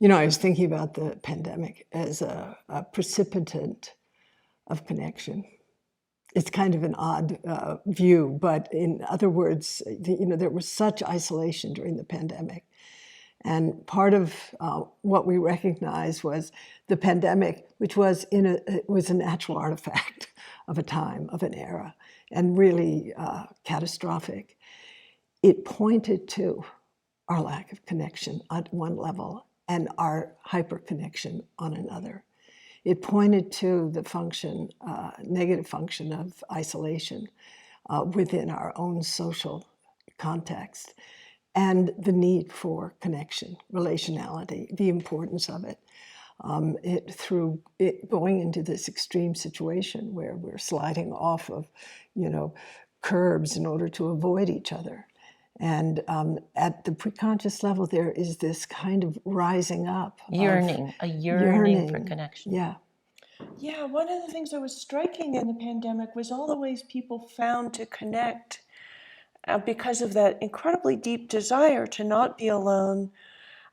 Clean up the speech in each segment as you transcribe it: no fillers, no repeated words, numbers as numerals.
I was thinking about the pandemic as a precipitant of connection. It's kind of an odd view, but in other words, there was such isolation during the pandemic. And part of what we recognized was the pandemic, which was it was a natural artifact of a time, of an era, and really catastrophic. It pointed to our lack of connection at one level and our hyperconnection on another. It pointed to the negative function of isolation within our own social context, and the need for connection, relationality, the importance of it. Through it going into this extreme situation where we're sliding off of, curbs in order to avoid each other. And at the preconscious level, there is this kind of rising up. A yearning for connection. Yeah. Yeah, one of the things that was striking in the pandemic was all the ways people found to connect because of that incredibly deep desire to not be alone.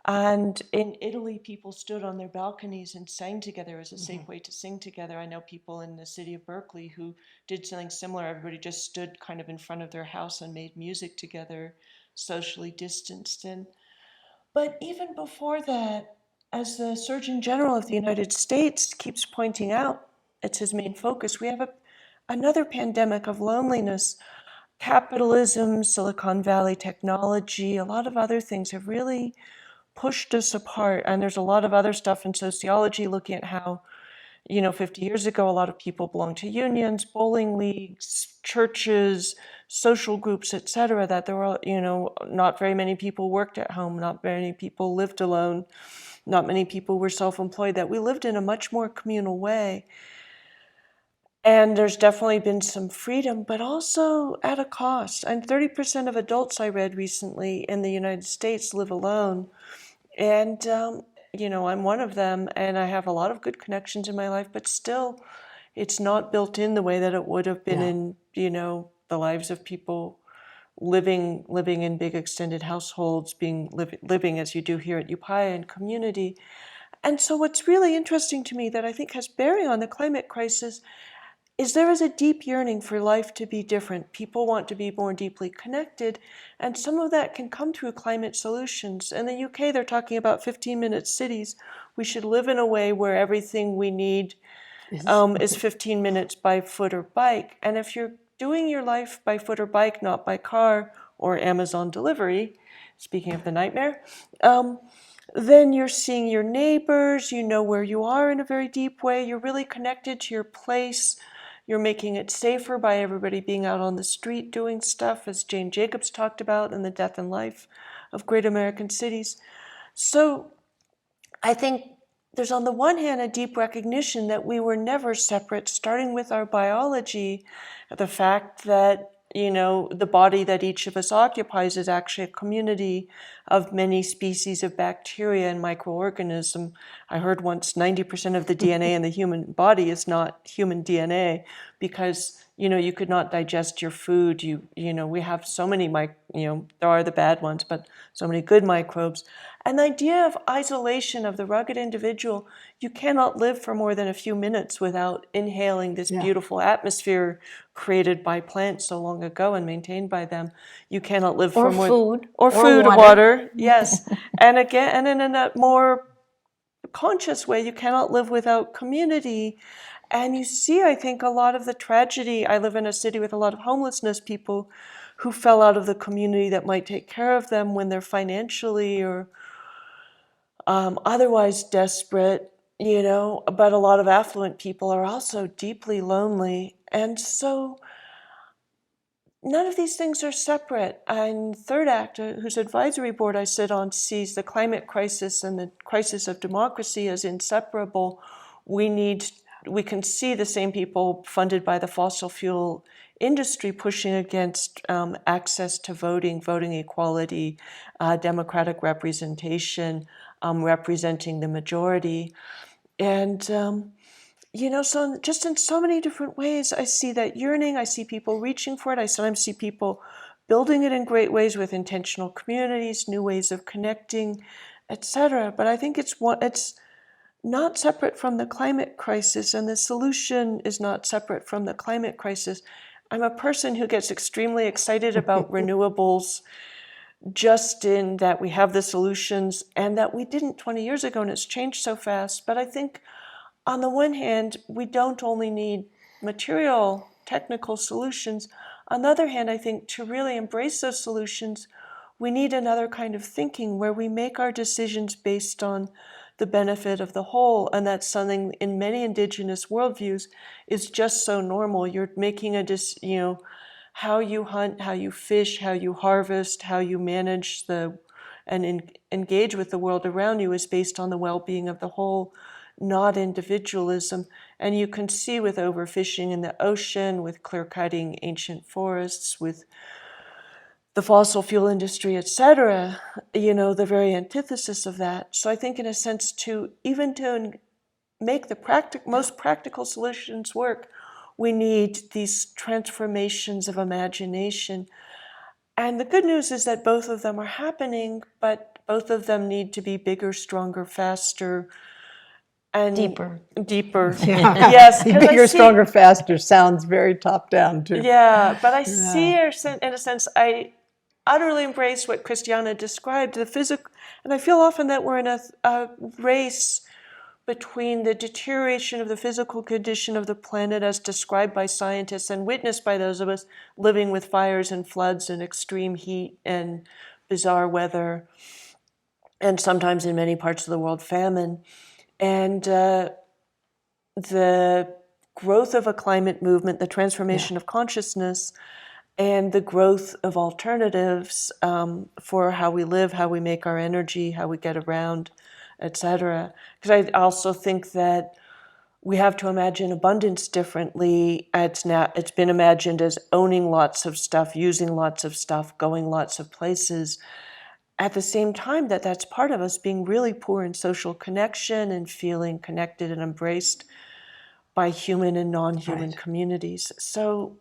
And in Italy, people stood on their balconies and sang together as a safe way to sing together. I know people in the city of Berkeley who did something similar. Everybody just stood kind of in front of their house and made music together, socially distanced. But even before that, as the Surgeon General of the United States keeps pointing out, it's his main focus, we have another pandemic of loneliness. Capitalism, Silicon Valley technology, a lot of other things have really pushed us apart. And there's a lot of other stuff in sociology looking at how, 50 years ago, a lot of people belonged to unions, bowling leagues, churches, social groups, etc., that there were, not very many people worked at home, not many people lived alone, not many people were self-employed, that we lived in a much more communal way. And there's definitely been some freedom, but also at a cost. And 30% of adults I read recently in the United States live alone. And, I'm one of them, and I have a lot of good connections in my life, but still, it's not built in the way that it would have been in, the lives of people living in big extended households, living as you do here at Upaya in community. And so what's really interesting to me that I think has bearing on the climate crisis is there is a deep yearning for life to be different. People want to be more deeply connected, and some of that can come through climate solutions. In the UK, they're talking about 15-minute cities. We should live in a way where everything we need is 15 minutes by foot or bike. And if you're doing your life by foot or bike, not by car or Amazon delivery, speaking of the nightmare, then you're seeing your neighbors, you know where you are in a very deep way, you're really connected to your place. You're making it safer by everybody being out on the street doing stuff, as Jane Jacobs talked about in The Death and Life of Great American Cities. So I think there's on the one hand a deep recognition that we were never separate, starting with our biology, the fact that the body that each of us occupies is actually a community of many species of bacteria and microorganisms. I heard once 90% of the DNA in the human body is not human DNA because, you could not digest your food. We have so many, there are the bad ones, but so many good microbes. And the idea of isolation of the rugged individual, you cannot live for more than a few minutes without inhaling this beautiful atmosphere created by plants so long ago and maintained by them. You cannot live for more food or water. Yes. And in a more conscious way, you cannot live without community. And you see, I think, a lot of the tragedy. I live in a city with a lot of homelessness people who fell out of the community that might take care of them when they're financially or otherwise desperate, but a lot of affluent people are also deeply lonely. And so none of these things are separate. And Third Act, whose advisory board I sit on, sees the climate crisis and the crisis of democracy as inseparable. We can see the same people funded by the fossil fuel industry pushing against access to voting equality, democratic representation, representing the majority. And, so just in so many different ways, I see that yearning, I see people reaching for it, I sometimes see people building it in great ways with intentional communities, new ways of connecting, etc. But I think it's not separate from the climate crisis, and the solution is not separate from the climate crisis. I'm a person who gets extremely excited about renewables, just in that we have the solutions and that we didn't 20 years ago, and it's changed so fast. But I think on the one hand, we don't only need material, technical solutions. On the other hand, I think to really embrace those solutions, we need another kind of thinking where we make our decisions based on the benefit of the whole. And that's something in many indigenous worldviews is just so normal. You're making how you hunt, how you fish, how you harvest, how you manage engage with the world around you is based on the well-being of the whole, not individualism. And you can see with overfishing in the ocean, with clear-cutting ancient forests, with the fossil fuel industry, etc., the very antithesis of that. So I think in a sense to make the most practical solutions work, we need these transformations of imagination. And the good news is that both of them are happening, but both of them need to be bigger, stronger, faster, and Deeper. Yeah. Yes. Bigger, stronger, faster sounds very top down too. Yeah, but I see, in a sense, I utterly embrace what Christiana described, the physical, and I feel often that we're in a race between the deterioration of the physical condition of the planet as described by scientists and witnessed by those of us living with fires and floods and extreme heat and bizarre weather, and sometimes in many parts of the world, famine, and the growth of a climate movement, the transformation of consciousness, and the growth of alternatives for how we live, how we make our energy, how we get around, etc. Because I also think that we have to imagine abundance differently. It's been imagined as owning lots of stuff, using lots of stuff, going lots of places. At the same time, that's part of us being really poor in social connection and feeling connected and embraced by human and non-human communities. So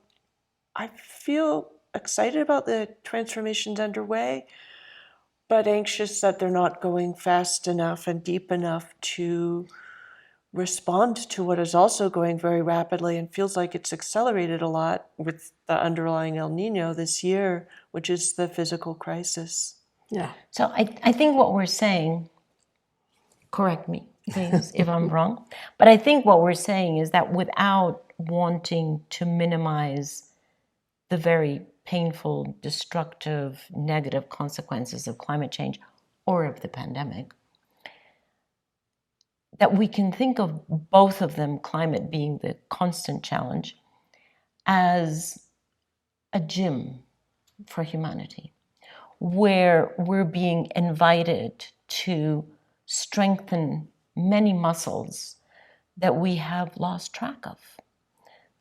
I feel excited about the transformations underway, but anxious that they're not going fast enough and deep enough to respond to what is also going very rapidly and feels like it's accelerated a lot with the underlying El Nino this year, which is the physical crisis. Yeah. So I think what we're saying, correct me, please, if I'm wrong, but I think what we're saying is that without wanting to minimize the very painful, destructive, negative consequences of climate change or of the pandemic, that we can think of both of them, climate being the constant challenge, as a gym for humanity, where we're being invited to strengthen many muscles that we have lost track of.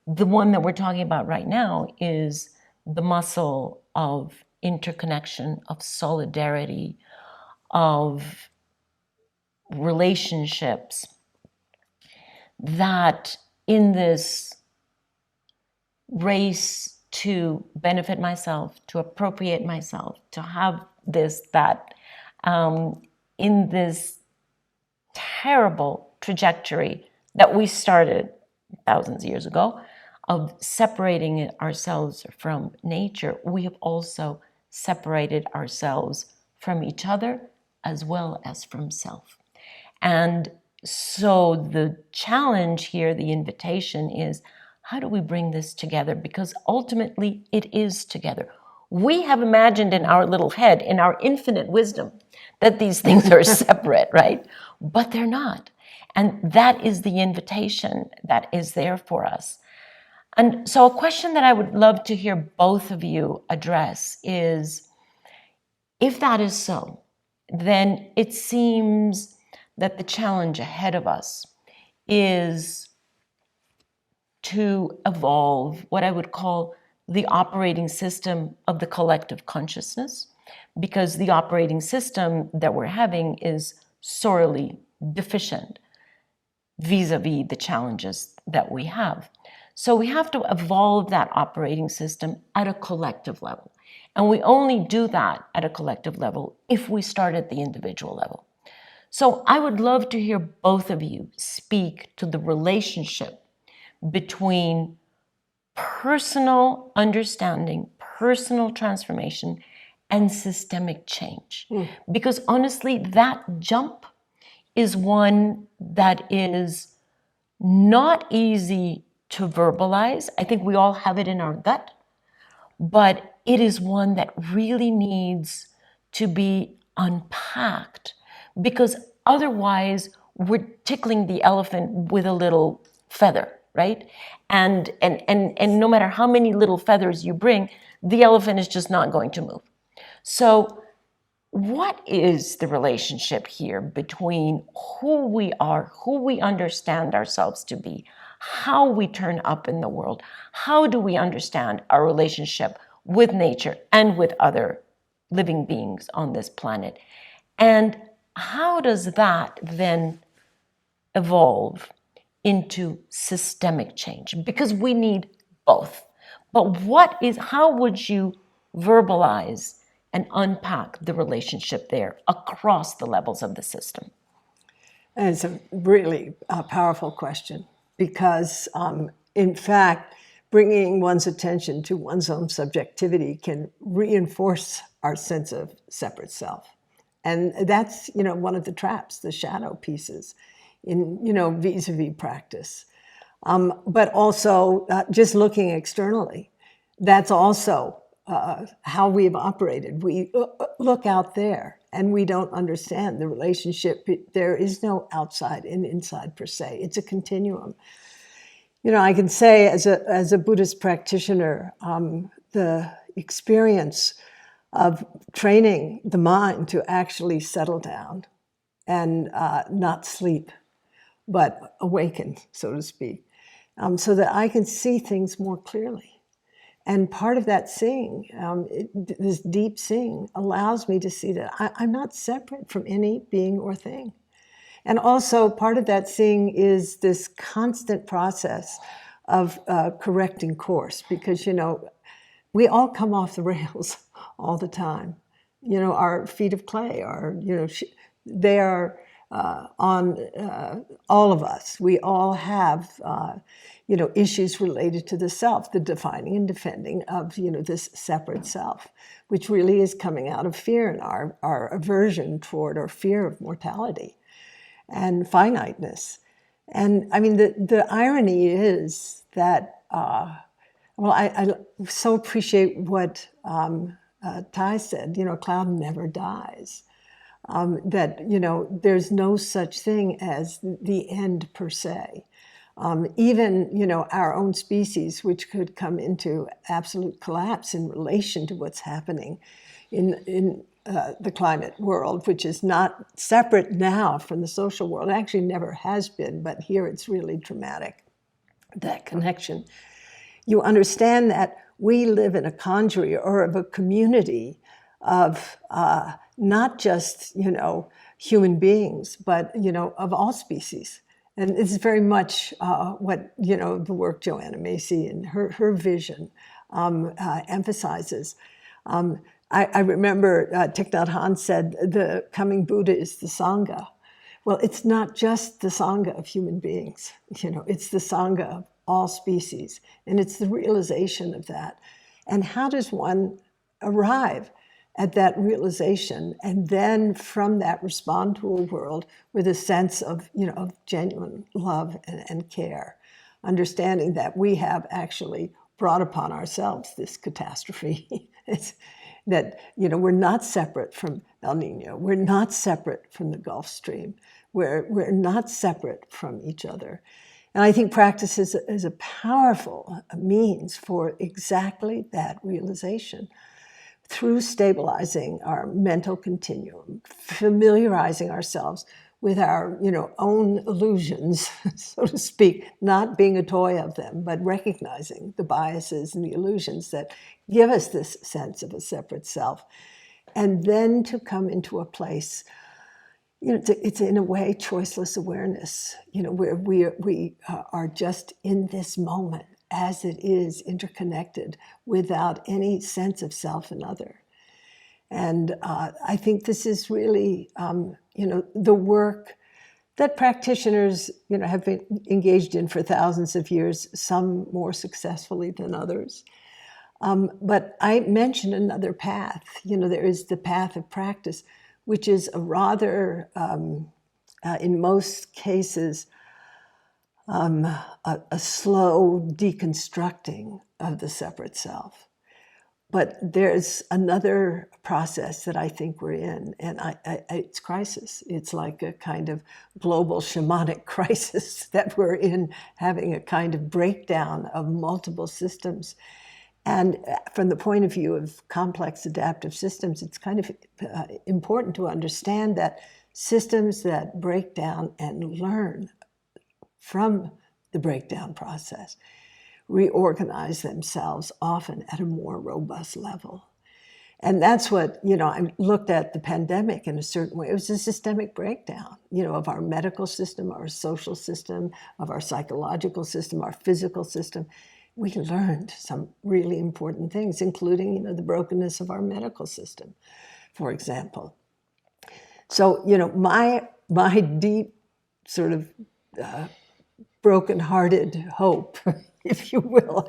The one that we're talking about right now is the muscle of interconnection, of solidarity, of relationships, that in this race to benefit myself, to appropriate myself, to have this, that, in this terrible trajectory that we started thousands of years ago of separating ourselves from nature, we have also separated ourselves from each other as well as from self. And so the challenge here, the invitation is, how do we bring this together? Because ultimately it is together. We have imagined in our little head, in our infinite wisdom, that these things are separate, right? But they're not. And that is the invitation that is there for us. And so a question that I would love to hear both of you address is, if that is so, then it seems that the challenge ahead of us is to evolve what I would call the operating system of the collective consciousness, because the operating system that we're having is sorely deficient vis-a-vis the challenges that we have. So we have to evolve that operating system at a collective level. And we only do that at a collective level if we start at the individual level. So I would love to hear both of you speak to the relationship between personal understanding, personal transformation, and systemic change. Because honestly, that jump is one that is not easy to verbalize. I think we all have it in our gut, but it is one that really needs to be unpacked, because otherwise we're tickling the elephant with a little feather, right? And no matter how many little feathers you bring, the elephant is just not going to move. So what is the relationship here between who we are, who we understand ourselves to be, how we turn up in the world? How do we understand our relationship with nature and with other living beings on this planet? And how does that then evolve into systemic change? Because we need both. But how would you verbalize and unpack the relationship there across the levels of the system? And it's a really powerful question because, in fact, bringing one's attention to one's own subjectivity can reinforce our sense of separate self. And that's, one of the traps, the shadow pieces in, vis-a-vis practice. But also just looking externally, that's also how we've operated. We look out there and we don't understand the relationship. There is no outside and inside per se. It's a continuum. I can say as a Buddhist practitioner, the experience of training the mind to actually settle down and not sleep, but awaken, so to speak, so that I can see things more clearly. And part of that seeing, this deep seeing, allows me to see that I'm not separate from any being or thing. And also part of that seeing is this constant process of correcting course, because, we all come off the rails all the time. Our feet of clay are, they are on all of us. We all have, issues related to the self, the defining and defending of, this separate self, which really is coming out of fear and our aversion toward or fear of mortality and finiteness. And I mean, the irony is that, I so appreciate what Ty said, cloud never dies. That, there's no such thing as the end per se. Even, our own species, which could come into absolute collapse in relation to what's happening in the climate world, which is not separate now from the social world. It actually never has been, but here it's really dramatic, that connection. You understand that we live in a conjury or of a community of not just, human beings, but, of all species. And it's very much what, the work Joanna Macy and her vision emphasizes. I remember Thich Nhat Hanh said, the coming Buddha is the Sangha. Well, it's not just the Sangha of human beings, it's the Sangha of all species. And it's the realization of that. And how does one arrive at that realization and then from that respond to a world with a sense of, of genuine love and care, understanding that we have actually brought upon ourselves this catastrophe. That, we're not separate from El Nino. We're not separate from the Gulf Stream. We're not separate from each other. And I think practice is a powerful means for exactly that realization through stabilizing our mental continuum, familiarizing ourselves with our, own illusions, so to speak, not being a toy of them, but recognizing the biases and the illusions that give us this sense of a separate self. And then to come into a place, it's in a way choiceless awareness, where we are just in this moment as it is interconnected without any sense of self and other. And I think this is really, the work that practitioners, have been engaged in for thousands of years, some more successfully than others. But I mentioned another path. There is the path of practice, which is a rather, in most cases, a slow deconstructing of the separate self. But there's another process that I think we're in, and it's crisis. It's like a kind of global shamanic crisis that we're in, having a kind of breakdown of multiple systems. And from the point of view of complex adaptive systems, it's kind of important to understand that systems that break down and learn from the breakdown process reorganize themselves often at a more robust level. And that's what, I looked at the pandemic in a certain way. It was a systemic breakdown, of our medical system, our social system, of our psychological system, our physical system. We learned some really important things, including, the brokenness of our medical system, for example. So, my deep sort of broken-hearted hope, if you will,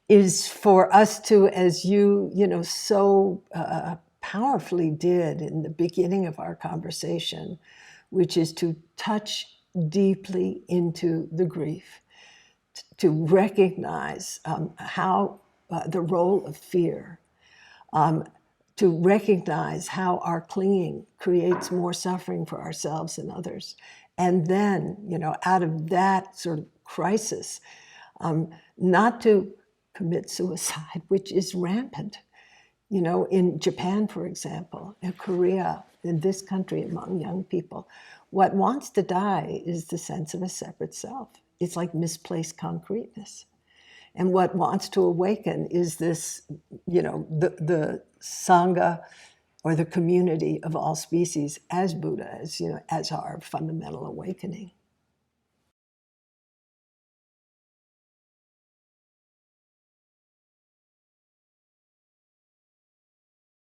is for us to, as you so powerfully did in the beginning of our conversation, which is to touch deeply into the grief, to recognize how the role of fear, to recognize how our clinging creates more suffering for ourselves and others. And then, out of that sort of crisis, not to commit suicide, which is rampant. In Japan, for example, in Korea, in this country among young people, what wants to die is the sense of a separate self. It's like misplaced concreteness. And what wants to awaken is this, the Sangha, or the community of all species as Buddha, as our fundamental awakening.